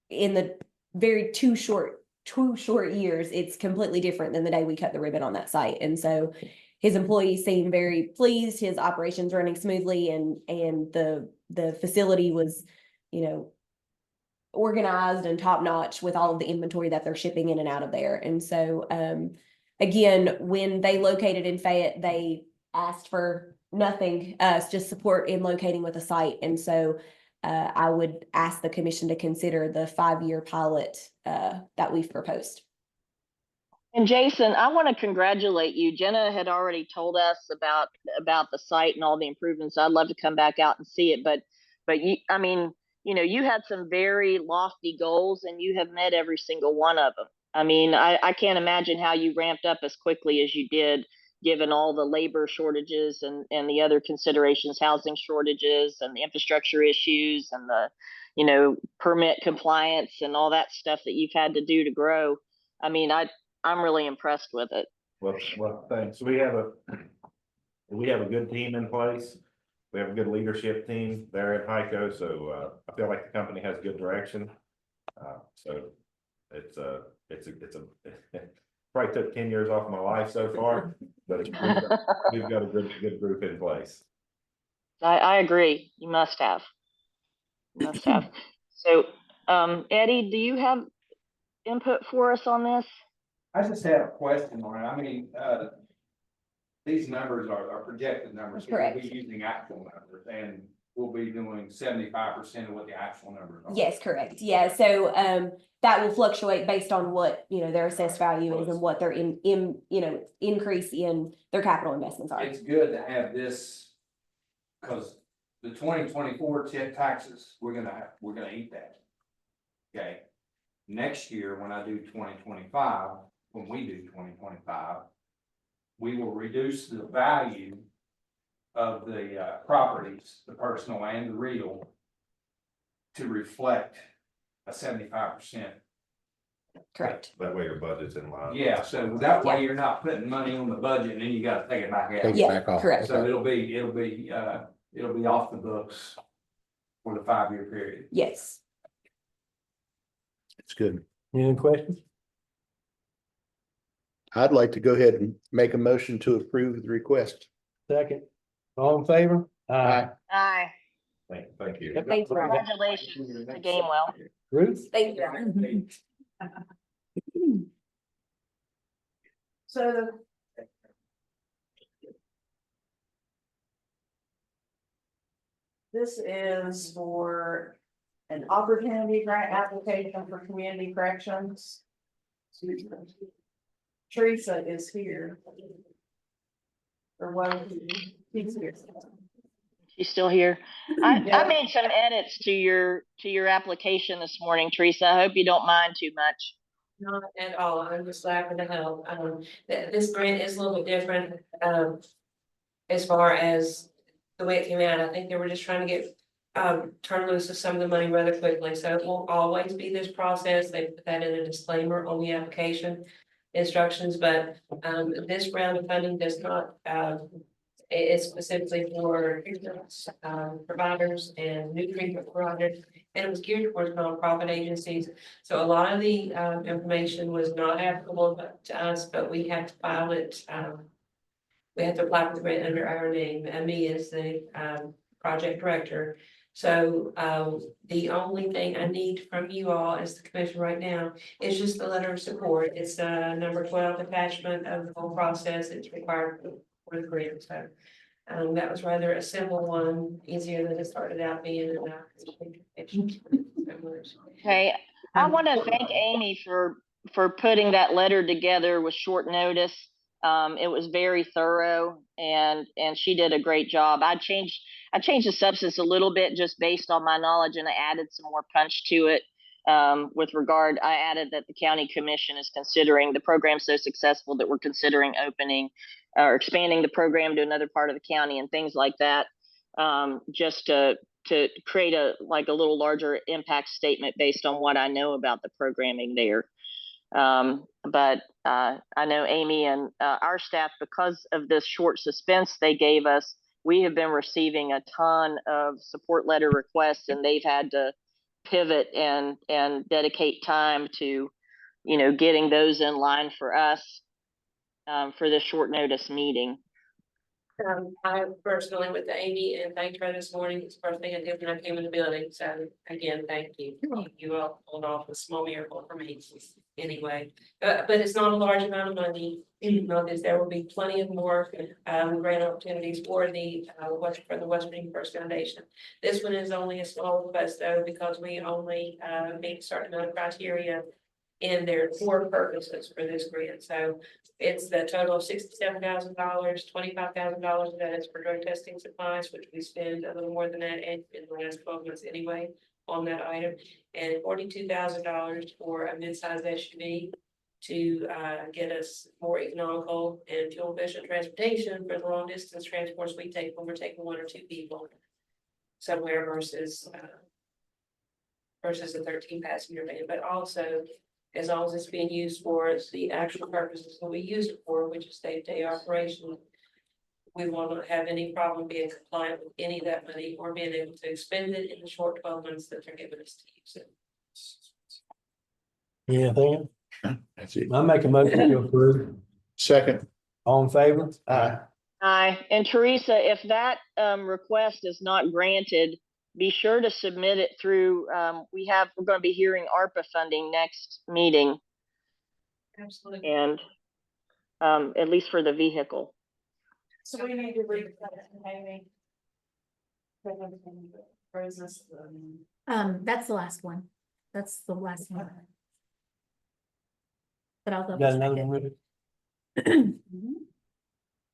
in the very two short years, it's completely different than the day we cut the ribbon on that site. And so his employees seem very pleased, his operations running smoothly, and the facility was, organized and top notch with all of the inventory that they're shipping in and out of there. And so, again, when they located in Fayette, they asked for nothing, just support in locating with a site. And so, I would ask the commission to consider the 5-year pilot, that we've proposed. And Jason, I want to congratulate you. Jenna had already told us about the site and all the improvements. I'd love to come back out and see it, but you had some very lofty goals, and you have met every single one of them. I mean, I can't imagine how you ramped up as quickly as you did, given all the labor shortages and the other considerations, housing shortages and the infrastructure issues and the, permit compliance and all that stuff that you've had to do to grow. I mean, I'm really impressed with it. Well, thanks. We have a good team in place. We have a good leadership team there at Hyco, so I feel like the company has good direction. So it's probably took 10 years off my life so far, but we've got a good group in place. I agree. You must have. So, Eddie, do you have input for us on this? I just have a question on it. I mean, these numbers are projected numbers. Correct. We'll be using actual numbers, and we'll be doing 75% of what the actual numbers are. Yes, correct. Yeah. So, that will fluctuate based on what, their assessed value is and what their increase in their capital investments are. It's good to have this, because the 2024 tip taxes, we're gonna eat that. Okay. Next year, when I do 2025, when we do 2025, we will reduce the value of the properties, the personal and the real, to reflect a 75%. Correct. That way your budget's in line. Yeah, so that way you're not putting money on the budget and then you gotta take it back Take out. it Yeah, back off. correct. So it'll be off the books for the 5-year period. Yes. It's good. Any questions? I'd like to go ahead and make a motion to approve the request. Second, all in favor? Aye. Aye. Thank you. Thank you. Congratulations to Gamewell. Ruth? Thank you. So this is for an opportunity grant application for community corrections. Teresa is here. Or what? He's here. She's still here. I Yeah. made some edits to your application this morning, Teresa. I hope you don't mind too much. Not at all, I'm just laughing to help, this grant is a little bit different, as far as the way it came out, I think they were just trying to get, turn loose of some of the money rather quickly, so it won't always be this process, they put that in a disclaimer on the application instructions, but, this round of funding does not, it's specifically for providers and new treatment providers, and it was geared towards nonprofit agencies. So a lot of the information was not applicable to us, but we have to file it. We have to apply for the grant under our name, and me as the project director. So the only thing I need from you all as the commission right now is just the letter of support. It's number 12 attachment of the whole process. It's required for the grant. So that was rather a simple one, easier than it started out being. Okay, I want to thank Amy for putting that letter together with short notice. It was very thorough and she did a great job. I changed the substance a little bit just based on my knowledge, and I added some more punch to it. I added that the county commission is considering the program so successful that we're considering opening or expanding the program to another part of the county and things like that. Just to create a little larger impact statement based on what I know about the programming there. But I know Amy and our staff, because of this short suspense they gave us, we have been receiving a ton of support letter requests, and they've had to pivot and dedicate time to, getting those in line for us for this short notice meeting. I personally with Amy and thanked her this morning. It's the first thing I did when I came in the building. So again, thank you. You all pulled off a small miracle for me anyway. But it's not a large amount of money. There will be plenty of more grant opportunities for the West Virginia First Foundation. This one is only a small request though, because we only meet certain amount of criteria in their core purposes for this grant. So it's the total of $67,000, $25,000 of that is for drug testing supplies, which we spend a little more than that in the last 12 months anyway on that item, and $42,000 for a mid-sized SUV to get us more economical and fuel efficient transportation for the long distance transports we take when we're taking 1 or 2 people somewhere versus a 13 passenger van, but also as long as it's being used for the actual purposes that we use it for, which is day-to-day operation, we won't have any problem being compliant with any of that money or being able to spend it in the short 12 months that they're giving us to use it. Anything? That's it. I make a motion to approve. Second. All in favor? Aye. Aye. And Teresa, if that request is not granted, be sure to submit it through, we're going to be hearing ARPA funding next meeting. Absolutely. And at least for the vehicle. So we need to read that, maybe. Or is this That's the last one. That's the last one. But I'll double Got check another it. one, Ruth?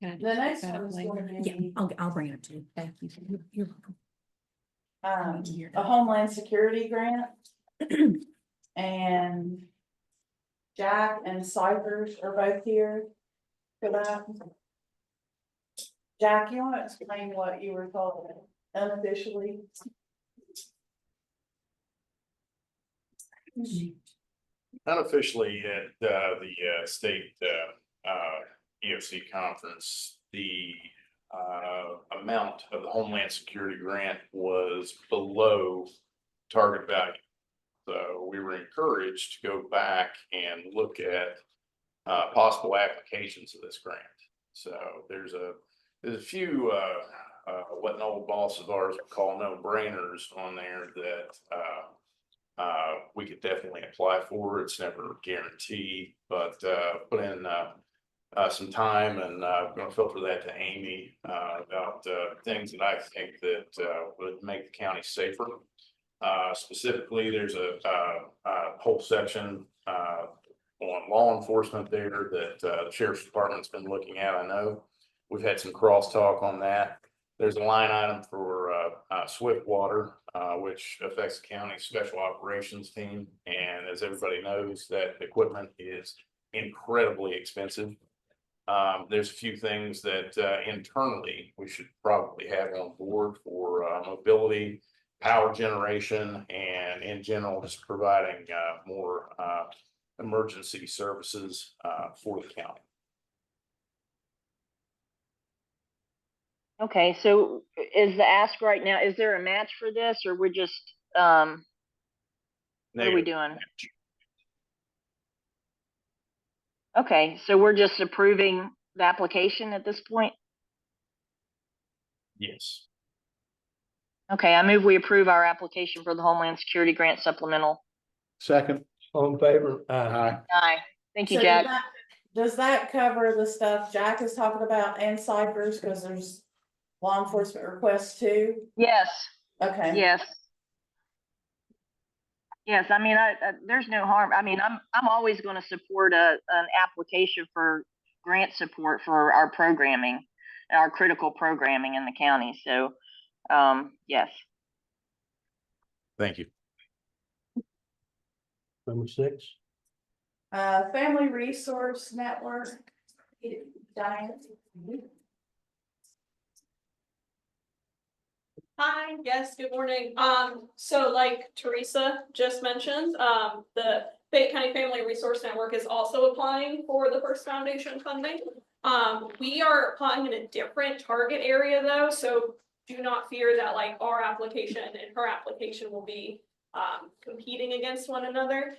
the next one is going to Yeah, be I'll bring it up to you. Thank you. You're welcome. a Homeland Security grant. And Jack and Cyphers are both here for that. Jack, you want to explain what you were told unofficially? Unofficially at the state EOC conference, the amount of the Homeland Security grant was below target value. So we were encouraged to go back and look at possible applications of this grant. So there's a few what an old boss of ours would call no-brainers on there that we could definitely apply for. It's never guaranteed, but put in some time, and I'm going to filter that to Amy about things that I think that would make the county safer. Specifically, there's a whole section on law enforcement there that the sheriff's department's been looking at. I know we've had some crosstalk on that. There's a line item for Swift Water, which affects the county's special operations team. And as everybody knows, that equipment is incredibly expensive. There's a few things that internally we should probably have on board for mobility, power generation, and in general, just providing more emergency services for the county. Okay, so is the ask right now, is there a match for this, or we're just, what are we doing? Okay, so we're just approving the application at this point? Yes. Okay, I move we approve our application for the Homeland Security Grant Supplemental. Second. All in favor? Aye. Aye. Thank you, So Jack. Does that cover the stuff Jack is talking about and ciphers, because there's law enforcement requests too? Yes, Okay. yes. Yes, I mean, there's no harm. I mean, I'm always going to support an application for grant support for our programming, our critical programming in the county. So, yes. Thank you. Number 6. Family Resource Network. Diane. Hi, yes, good morning. So like Teresa just mentioned, the Fayette County Family Resource Network is also applying for the First Foundation funding. We are applying in a different target area though, so do not fear that like our application and her application will be competing against one another.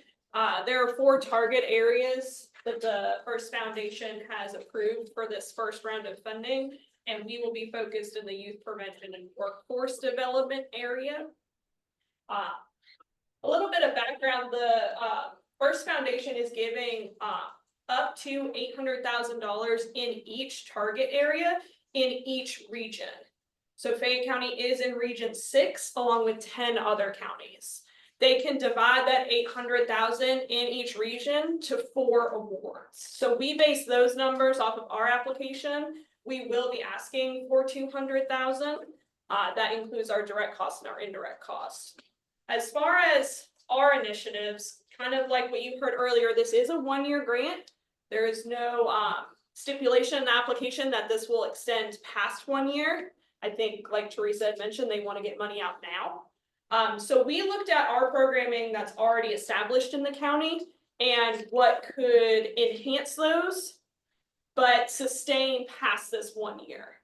There are 4 target areas that the First Foundation has approved for this first round of funding. And we will be focused in the youth prevention and workforce development area. A little bit of background, the First Foundation is giving up to $800,000 in each target area in each region. So Fayette County is in Region 6 along with 10 other counties. They can divide that $800,000 in each region to 4 awards. So we base those numbers off of our application. We will be asking for $200,000. That includes our direct costs and our indirect costs. As far as our initiatives, kind of like what you heard earlier, this is a 1-year grant. There is no stipulation in the application that this will extend past 1 year. I think, like Teresa had mentioned, they want to get money out now. So we looked at our programming that's already established in the county and what could enhance those, but sustain past this 1 year.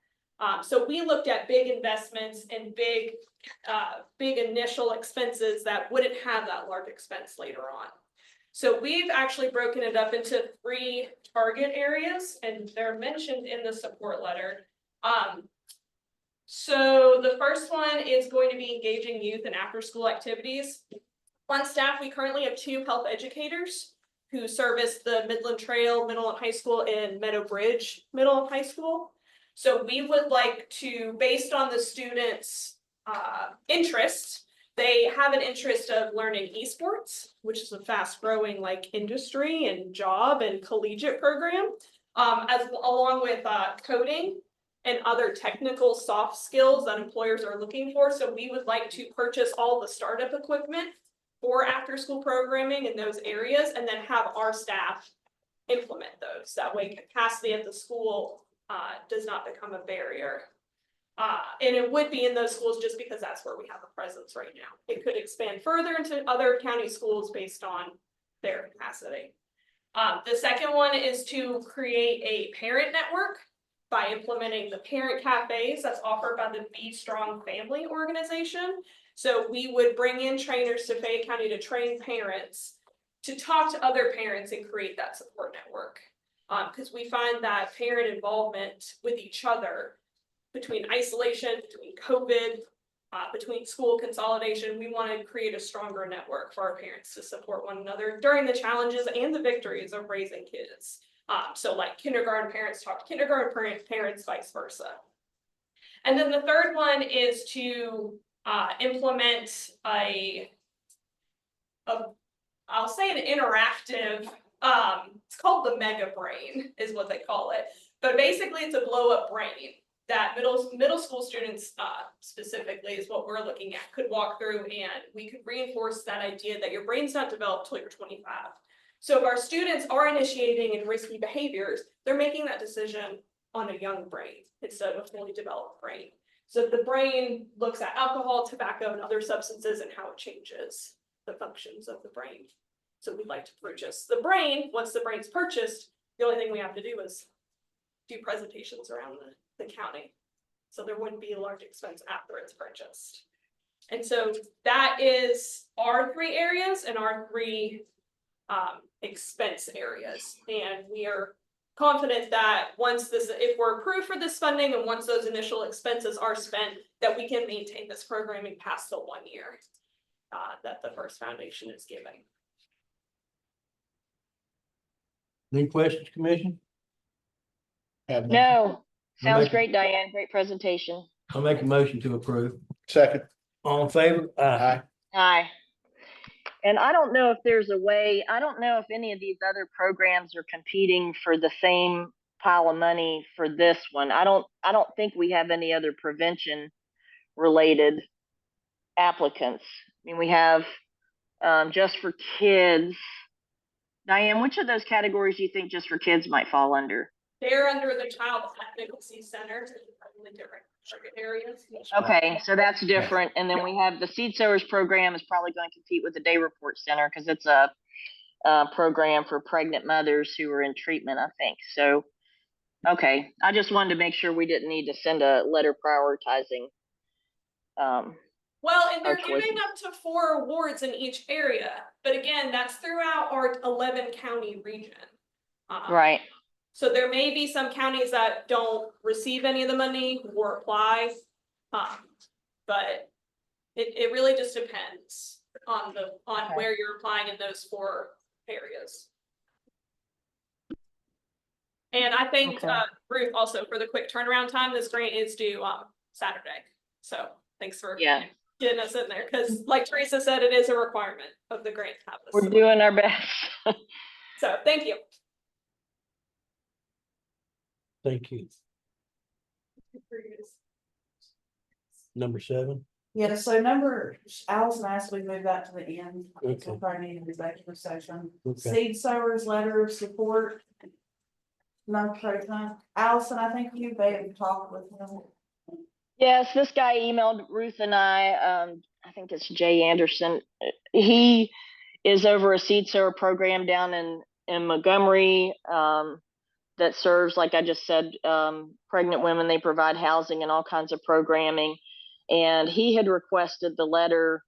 So we looked at big investments and big initial expenses that wouldn't have that large expense later on. So we've actually broken it up into 3 target areas, and they're mentioned in the support letter. So the first one is going to be engaging youth in after-school activities. On staff, we currently have 2 health educators who service the Midland Trail Middle and High School and Meadow Bridge Middle and High School. So we would like to, based on the students' interests, they have an interest of learning esports, which is a fast-growing like industry and job and collegiate program, along with coding and other technical soft skills that employers are looking for. So we would like to purchase all the startup equipment for after-school programming in those areas, and then have our staff implement those. That way capacity at the school does not become a barrier. And it would be in those schools just because that's where we have a presence right now. It could expand further into other county schools based on their capacity. The second one is to create a parent network by implementing the parent cafes that's offered by the Be Strong Family organization. So we would bring in trainers to Fayette County to train parents to talk to other parents and create that support network. Because we find that parent involvement with each other between isolation, between COVID, between school consolidation, we want to create a stronger network for our parents to support one another during the challenges and the victories of raising kids. So like kindergarten parents talk to kindergarten parents, vice versa. And then the third one is to implement I'll say an interactive, it's called the Mega Brain is what they call it. But basically it's a blow up brain that middle school students specifically is what we're looking at, could walk through, and we could reinforce that idea that your brain's not developed till you're 25. So if our students are initiating in risky behaviors, they're making that decision on a young brain instead of a fully developed brain. So the brain looks at alcohol, tobacco, and other substances and how it changes the functions of the brain. So we'd like to purchase the brain. Once the brain's purchased, the only thing we have to do is do presentations around the county. So there wouldn't be a large expense after it's purchased. And so that is our 3 areas and our 3 expense areas. And we are confident that if we're approved for this funding and once those initial expenses are spent, that we can maintain this programming past the 1 year that the First Foundation is giving. Any questions, Commission? No, sounds make- great, Diane. Great presentation. I'll make a motion to approve. Second. All in favor? Aye. Aye. And I don't know if there's a way, I don't know if any of these other programs are competing for the same pile of money for this one. I don't think we have any other prevention related applicants. I mean, we have Just for Kids. Diane, which of those categories do you think Just for Kids might fall under? They're under the Child Advocacy Center, probably different target areas. Okay, so that's different. And then we have the Seed Sowers program is probably going to compete with the Day Report Center because it's a program for pregnant mothers who are in treatment, I think. So, okay, I just wanted to make sure we didn't need to send a letter prioritizing. Well, and they're our giving up to 4 awards in each area, but again, that's throughout our 11 county region. Right. So there may be some counties that don't receive any of the money or apply, but it really just depends on where you're applying in those 4 areas. And I think Ruth, also for the quick turnaround time, this grant is due Saturday. So thanks for getting us in there, because like Teresa said, it is a requirement of the grant to have this. We're doing our best. So thank you. Thank you. Number 7. Yeah, so Allison asked we move that to the end. So probably need an executive session. Okay. Seed Sowers letter of support. No, Allison, I think you may have talked with him. Yes, this guy emailed Ruth and I think it's Jay Anderson. He is over a seed sower program down in Montgomery that serves, like I just said, pregnant women. They provide housing and all kinds of programming. And he had requested the letter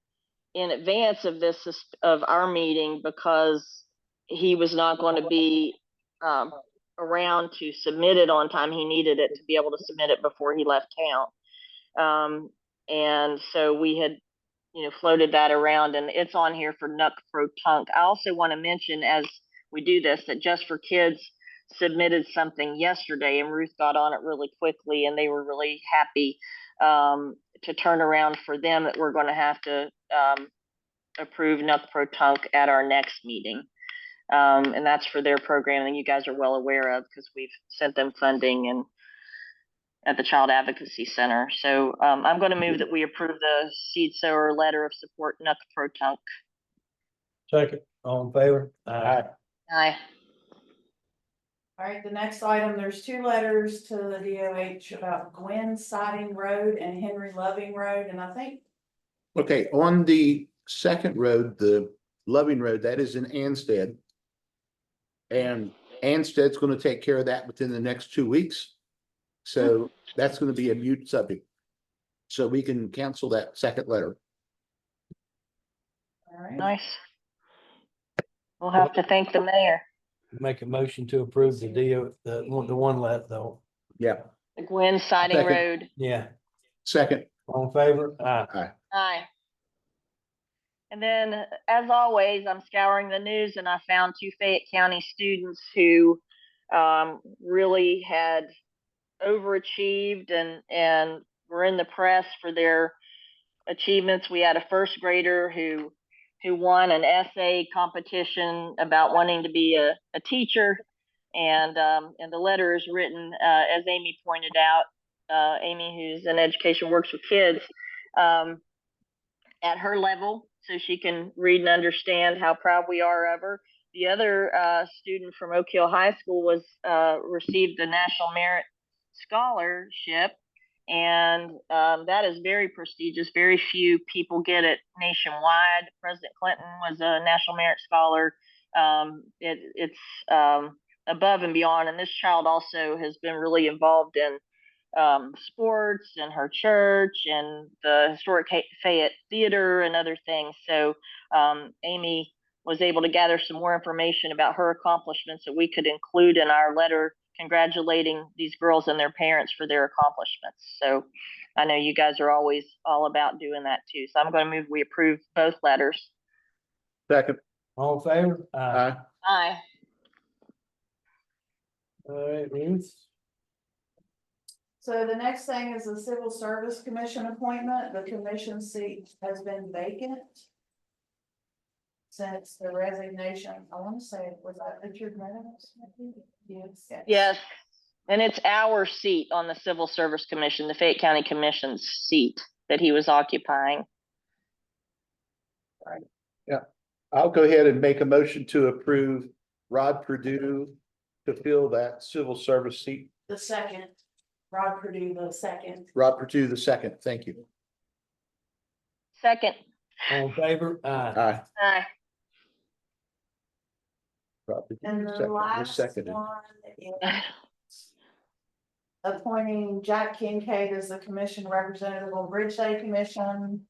in advance of our meeting because he was not going to be around to submit it on time. He needed it to be able to submit it before he left town. And so we had, floated that around, and it's on here for Nuck Pro Tunk. I also want to mention, as we do this, that Just for Kids submitted something yesterday, and Ruth got on it really quickly, and they were really happy to turn around for them that we're going to have to approve Nuck Pro Tunk at our next meeting. And that's for their program, and you guys are well aware of because we've sent them funding and at the Child Advocacy Center. So I'm going to move that we approve the Seed Sower letter of support, Nuck Pro Tunk. Second. All in favor? Aye. Aye. All right, the next item, there's two letters to the DOH about Gwen Siding Road and Henry Loving Road, and I think Okay, on the second road, the Loving Road, that is in Anstead. And Anstead's gonna take care of that within the next 2 weeks. So that's gonna be a mute subject. So we can cancel that second letter. all right. Nice. We'll have to thank the mayor. Make a motion to approve the one let though. Yeah, The Gwen Siding Second. Road. Yeah, second, all in favor? Aye. Aye. And then, as always, I'm scouring the news and I found two Fayette County students who really had overachieved and were in the press for their achievements. We had a first grader who won an essay competition about wanting to be a teacher, and the letter is written as Amy pointed out. Amy, who's in education, works with kids at her level, so she can read and understand how proud we are of her. The other student from Oak Hill High School was received the National Merit Scholarship, and that is very prestigious. Very few people get it nationwide. President Clinton was a National Merit Scholar. It's above and beyond, and this child also has been really involved in sports and her church and the historic Fayette Theater and other things. So Amy was able to gather some more information about her accomplishments that we could include in our letter congratulating these girls and their parents for their accomplishments. So I know you guys are always all about doing that too. So I'm going to move we approve both letters. second, All in favor? aye, Aye. All right, Ruth. So the next thing is the Civil Service Commission appointment. The commission seat has been vacant since the resignation. I want to say, was that Richard Meadows? Yes. Yes. And it's our seat on the Civil Service Commission, the Fayette County Commission's seat that he was occupying. I'll go ahead and make a motion to approve Rod Purdue to fill that civil service seat. The second, Rod Purdue, the second. Rod Purdue, the second, thank you. Second. All in favor? Aye. Aye. Rod Purdue, And the second, last seconded. one is appointing Jack Kincaid as the commission representative on Bridge Day Commission.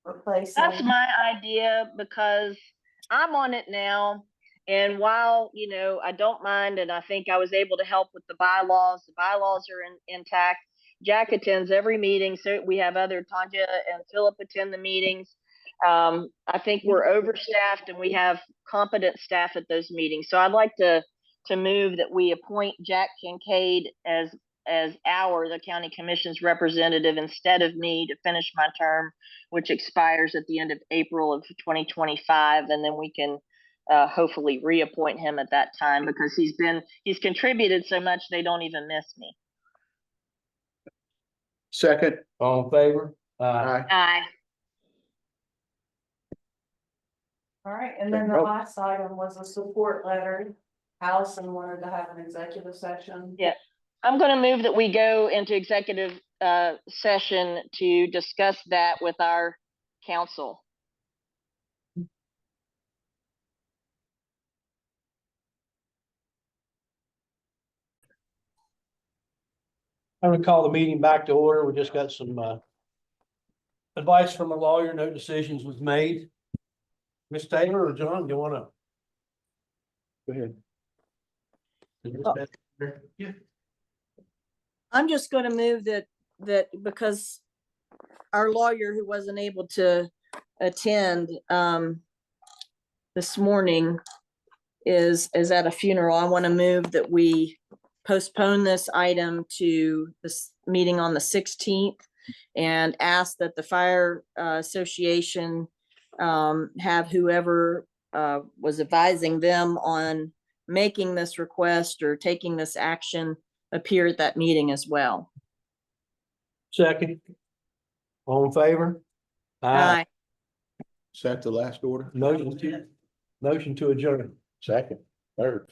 Replacing. That's my idea because I'm on it now. And while, you know, I don't mind, and I think I was able to help with the bylaws are intact. Jack attends every meeting. So we have other Tanya and Philip attend the meetings. I think we're overstaffed and we have competent staff at those meetings. So I'd like to move that we appoint Jack Kincaid as the county commission's representative instead of me to finish my term, which expires at the end of April of 2025. And then we can hopefully reappoint him at that time because he's contributed so much they don't even miss me. Second, All in favor? aye, Aye. All right, and then the last item was a support letter. Allison wanted to have an executive session. Yeah. I'm going to move that we go into executive session to discuss that with our council. I'm gonna call the meeting back to order. We just got some advice from a lawyer. No decisions was made. Ms. Taylor or John, you wanna? go ahead. Yeah. I'm just gonna move that because our lawyer who wasn't able to attend this morning is at a funeral. I want to move that we postpone this item to this meeting on the 16th and ask that the fire association have whoever was advising them on making this request or taking this action appear at that meeting as well. Second. All in favor? Aye. Is that the last order? Motion to adjourn. Second, third.